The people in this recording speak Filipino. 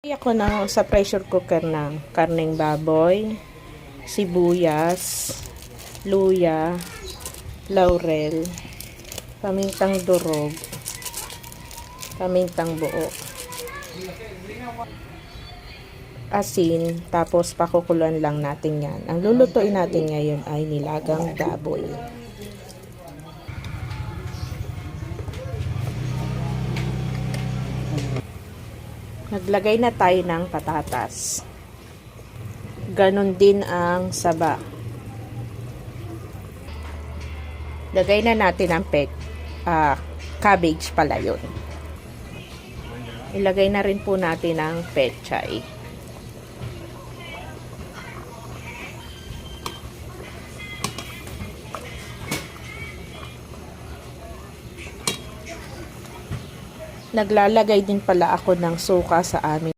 Ako na sa pressure cooker ng karneng baboy, sibuyas, luya, laurel, pamintang durog, pamintang buo, asin, tapos pakukuluan lang natin yan. Ang lulutuin natin ngayon ay nilagang baboy. Naglagay na tayo ng patatas. Ganon din ang saba. Lagay na natin ang cabbage pala yun. Ilagay na rin po natin ang pechay. Naglalagay din pala ako ng suka sa amin